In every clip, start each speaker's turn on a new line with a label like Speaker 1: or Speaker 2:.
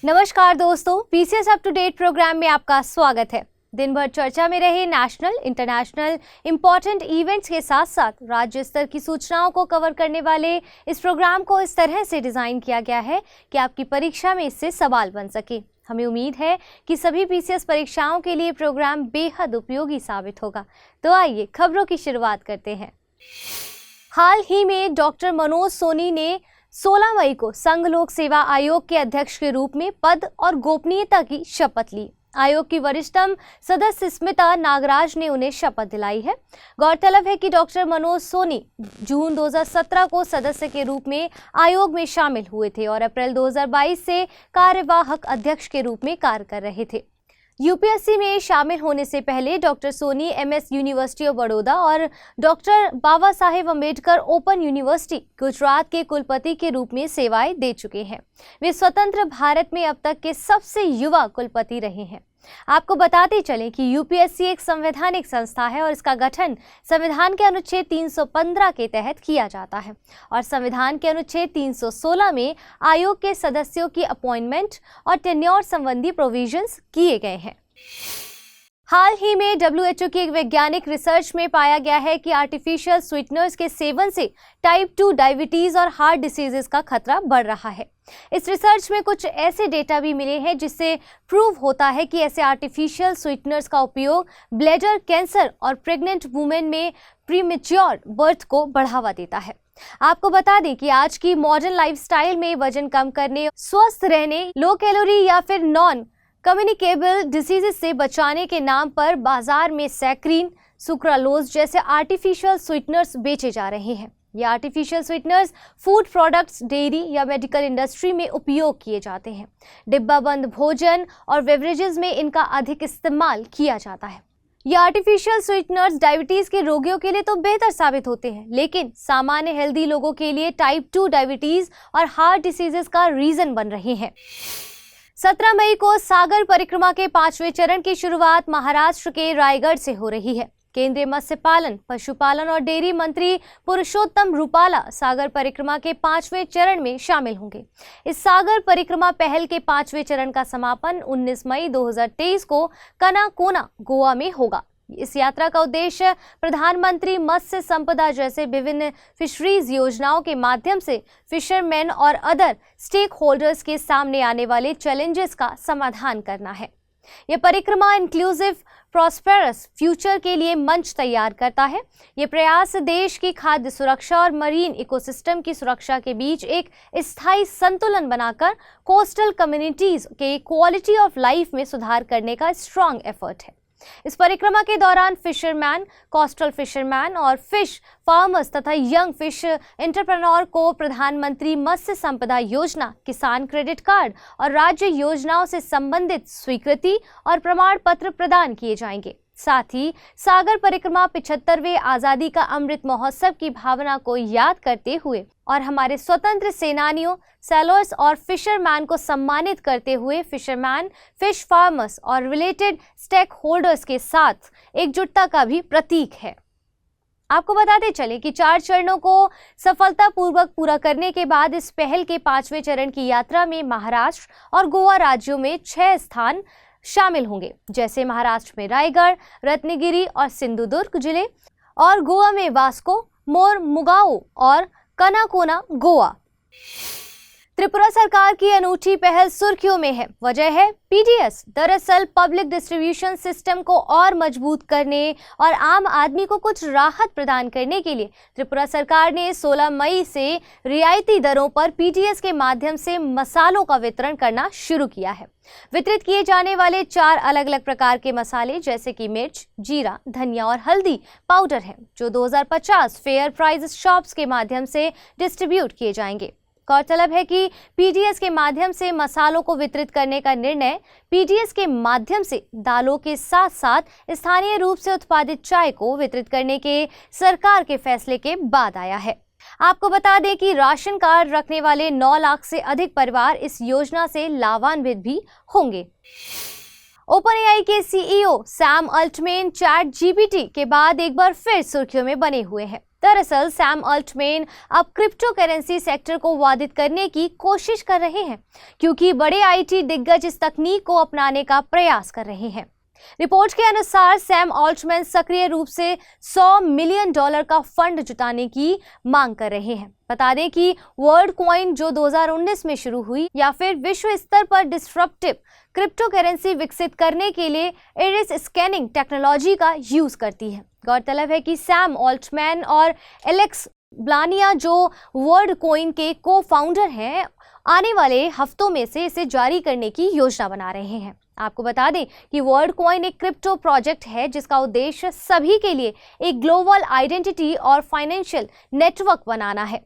Speaker 1: नमस्कार दोस्तों, PCS up to date programme में आपका स्वागत है। दिन भर चर्चा में रहे नेशनल, इंटरनेशनल इंपॉर्टेंट इवेंट्स के साथ साथ राज्य स्तर की सूचनाओं को कवर करने वाले इस प्रोग्राम को इस तरह से डिजाइन किया गया है कि आपकी परीक्षा में इससे सवाल बन सके। हमें उम्मीद है कि सभी पीसीएस परीक्षाओं के लिए प्रोग्राम बेहद उपयोगी साबित होगा। तो आइए खबरों की शुरुआत करते हैं। हाल ही में डॉक्टर मनोज सोनी ने 16 मई को संघ लोक सेवा आयोग के अध्यक्ष के रूप में पद और गोपनीयता की शपथ ली। आयोग की वरिष्ठतम सदस्य स्मिता नागराज ने उन्हें शपथ दिलाई है। गौरतलब है कि डॉक्टर मनोज सोनी जून 2017 को सदस्य के रूप में आयोग में शामिल हुए थे और अप्रैल 2022 से कार्यवाहक अध्यक्ष के रूप में कार्य कर रहे थे। यूपीएससी में शामिल होने से पहले doctor Soni MS university of Baroda और doctor Baba Saheb Ambedkar open university Gujarat के कुलपति के रूप में सेवाएं दे चुके हैं। वे स्वतंत्र भारत में अब तक के सबसे युवा कुलपति रहे हैं। आपको बताते चलें कि यूपीएससी एक संवैधानिक संस्था है और इसका गठन संविधान के अनुच्छेद 315 के तहत किया जाता है और संविधान के अनुच्छेद 316 में आयोग के सदस्यों की अपॉइंटमेंट और टेन्योर संबंधी प्रोविजंस किए गए हैं। हाल ही में WHO की एक वैज्ञानिक रिसर्च में पाया गया है कि आर्टिफिशियल स्वीटनर्स के सेवन से टाइप 2 डायबिटीज और हार्ट डिसीजेस का खतरा बढ़ रहा है। इस रिसर्च में कुछ ऐसे डेटा भी मिले हैं जिससे प्रूव होता है कि ऐसे आर्टिफिशियल स्वीटनर्स का उपयोग ब्लैडर कैंसर और प्रेग्नेंट वुमेन में प्रीमेच्योर बर्थ को बढ़ावा देता है। आपको बता दें कि आज की मॉडर्न लाइफस्टाइल में वजन कम करने, स्वस्थ रहने, लो कैलोरी या फिर नॉन कम्युनिकेबल डिसीजेस से बचाने के नाम पर बाजार में सैक्रीन, सुक्रालोज जैसे आर्टिफिशियल स्वीटनर्स बेचे जा रहे हैं। ये artificial sweeteners food products, dairy या मेडिकल इंडस्ट्री में उपयोग किए जाते हैं। डिब्बाबंद भोजन और बेवरेजेस में इनका अधिक इस्तेमाल किया जाता है। ये आर्टिफिशियल स्वीटनर्स डायबिटीज के रोगियों के लिए तो बेहतर साबित होते हैं, लेकिन सामान्य हेल्दी लोगों के लिए टाइप 2 डायबिटीज और हार्ट डिसीजेस का रीजन बन रहे हैं। 17 मई को सागर परिक्रमा के 5वें चरण की शुरुआत महाराष्ट्र के रायगढ़ से हो रही है। केंद्रीय मत्स्य पालन, पशुपालन और डेयरी मंत्री पुरुषोत्तम रूपाला सागर परिक्रमा के 5वें चरण में शामिल होंगे। इस सागर परिक्रमा पहल के 5वें चरण का समापन 19 मई 2023 को कनाकोना, गोवा में होगा। इस यात्रा का उद्देश्य प्रधानमंत्री मत्स्य संपदा जैसे विभिन्न फिशरीज योजनाओं के माध्यम से फिशरमैन और अदर स्टेक होल्डर्स के सामने आने वाले चैलेंजेस का समाधान करना है। यह परिक्रमा इंक्लूसिव प्रॉस्पेरस फ्यूचर के लिए मंच तैयार करता है। ये प्रयास देश की खाद्य सुरक्षा और मरीन इकोसिस्टम की सुरक्षा के बीच एक स्थायी संतुलन बनाकर कोस्टल कम्युनिटीज के क्वालिटी ऑफ लाइफ में सुधार करने का स्ट्रॉन्ग एफर्ट है। इस परिक्रमा के दौरान फिशरमैन, कोस्टल फिशरमैन और फिश फार्मर्स तथा यंग फिश एंटरप्रेन्योर को प्रधानमंत्री मत्स्य संपदा योजना, किसान क्रेडिट कार्ड और राज्य योजनाओं से संबंधित स्वीकृति और प्रमाण पत्र प्रदान किए जाएंगे। साथ ही सागर परिक्रमा 75वें आजादी का अमृत महोत्सव की भावना को याद करते हुए और हमारे स्वतंत्र सेनानियों, सेलर्स और फिशरमैन को सम्मानित करते हुए फिशरमैन, फिश फार्मर्स और रिलेटेड स्टेक होल्डर्स के साथ एकजुटता का भी प्रतीक है। आपको बताते चले कि 4 चरणों को सफलतापूर्वक पूरा करने के बाद इस पहल के 5वें चरण की यात्रा में महाराष्ट्र और गोवा राज्यों में 6 स्थान शामिल होंगे, जैसे महाराष्ट्र में रायगढ़, रत्नागिरी और सिंधुदुर्ग जिले और गोवा में वास्को, मोरमुगाओ और कनाकोना, गोवा। त्रिपुरा सरकार की अनूठी पहल सुर्खियों में है। वजह है पीडीएस। दरअसल पब्लिक डिस्ट्रीब्यूशन सिस्टम को और मजबूत करने और आम आदमी को कुछ राहत प्रदान करने के लिए त्रिपुरा सरकार ने 16 मई से रियायती दरों पर पीडीएस के माध्यम से मसालों का वितरण करना शुरू किया है। वितरित किए जाने वाले 4 अलग अलग प्रकार के मसाले जैसे कि मिर्च, जीरा, धनिया और हल्दी पाउडर हैं, जो 2050 फेयर प्राइस शॉप्स के माध्यम से डिस्ट्रीब्यूट किए जाएंगे। गौरतलब है कि पीडीएस के माध्यम से मसालों को वितरित करने का निर्णय पीडीएस के माध्यम से दालों के साथ साथ स्थानीय रूप से उत्पादित चाय को वितरित करने के सरकार के फैसले के बाद आया है। आपको बता दें कि राशन कार्ड रखने वाले 9 लाख से अधिक परिवार इस योजना से लाभान्वित भी होंगे। ओपनएआई के CEO Sam Altman chat GPT के बाद एक बार फिर सुर्खियों में बने हुए हैं। दरअसल सैम अल्टमैन अब क्रिप्टो करेंसी सेक्टर को बाधित करने की कोशिश कर रहे हैं, क्योंकि बड़े आईटी दिग्गज इस तकनीक को अपनाने का प्रयास कर रहे हैं। रिपोर्ट के अनुसार सैम अल्टमैन सक्रिय रूप से $100 मिलियन का फंड जुटाने की मांग कर रहे हैं। बता दें कि वर्ल्ड कॉइन जो 2019 में शुरू हुई या फिर विश्व स्तर पर डिस्ट्रप्टिव क्रिप्टो करेंसी विकसित करने के लिए इरिस स्कैनिंग टेक्नोलॉजी का यूज करती है। गौरतलब है कि सैम अल्टमैन और एलेक्स ब्लानिया जो वर्ल्ड कॉइन के को फाउंडर हैं, आने वाले हफ्तों में से इसे जारी करने की योजना बना रहे हैं। आपको बता दें कि वर्ल्ड कॉइन एक क्रिप्टो प्रोजेक्ट है जिसका उद्देश्य सभी के लिए एक ग्लोबल आइडेंटिटी और फाइनेंशियल नेटवर्क बनाना है।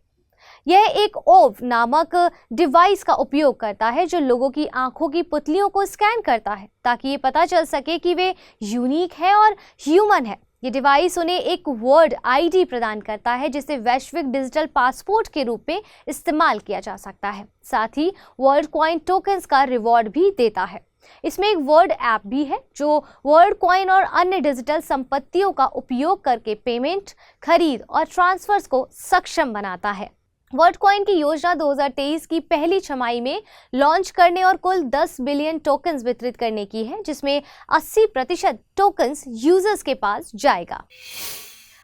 Speaker 1: यह एक ओव नामक डिवाइस का उपयोग करता है जो लोगों की आंखों की पुतलियों को स्कैन करता है ताकि ये पता चल सके कि वे यूनिक है और ह्यूमन है। ये डिवाइस उन्हें एक वर्ड आईडी प्रदान करता है जिसे वैश्विक डिजिटल पासपोर्ट के रूप में इस्तेमाल किया जा सकता है। साथ ही वर्ल्ड कॉइन टोकन्स का रिवॉर्ड भी देता है। इसमें एक वर्ड ऐप भी है जो वर्ल्ड कॉइन और अन्य डिजिटल संपत्तियों का उपयोग करके पेमेंट, खरीद और ट्रांसफर्स को सक्षम बनाता है। वर्ल्ड कॉइन की योजना 2023 की पहली छमाही में लॉन्च करने और कुल 10 बिलियन टोकन्स वितरित करने की है, जिसमें 80% टोकन्स यूजर्स के पास जाएगा।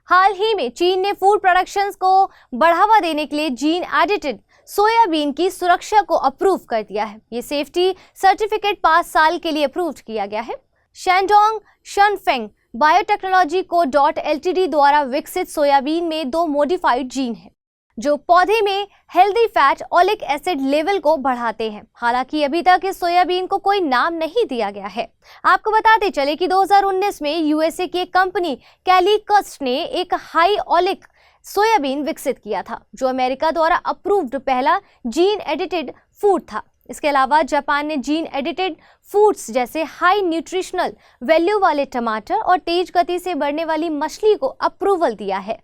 Speaker 1: हाल ही में चीन ने फूड प्रोडक्शंस को बढ़ावा देने के लिए जीन एडिटेड सोयाबीन की सुरक्षा को अप्रूव कर दिया है। ये सेफ्टी सर्टिफिकेट 5 साल के लिए अप्रूव किया गया है। शैंडोंग शनफेंग बायोटेक्नोलॉजी को .ltd द्वारा विकसित सोयाबीन में 2 मॉडिफाइड जीन है जो पौधे में healthy fat oleic acid level को बढ़ाते हैं। हालांकि अभी तक इस सोयाबीन को कोई नाम नहीं दिया गया है। आपको बताते चले कि 2019 में यूएसए की एक कंपनी कैलीकस्ट ने एक हाई ओलिक सोयाबीन विकसित किया था जो अमेरिका द्वारा अप्रूव्ड पहला जीन एडिटेड फूड था। इसके अलावा जापान ने जीन एडिटेड फूड्स जैसे हाई न्यूट्रिशनल वैल्यू वाले टमाटर और तेज गति से बढ़ने वाली मछली को अप्रूवल दिया है।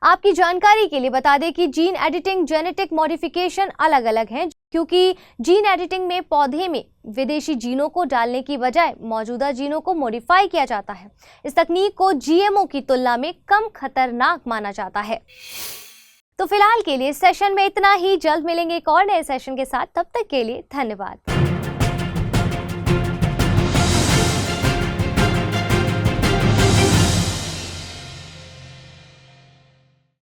Speaker 1: आपकी जानकारी के लिए बता दें कि जीन एडिटिंग जेनेटिक मॉडिफिकेशन अलग अलग हैं, क्योंकि जीन एडिटिंग में पौधे में विदेशी जीनों को डालने की बजाय मौजूदा जीनों को मॉडिफाई किया जाता है। इस तकनीक को जीएमओ की तुलना में कम खतरनाक माना जाता है। तो फिलहाल के लिए सेशन में इतना ही। जल्द मिलेंगे एक और नए सेशन के साथ। तब तक के लिए धन्यवाद।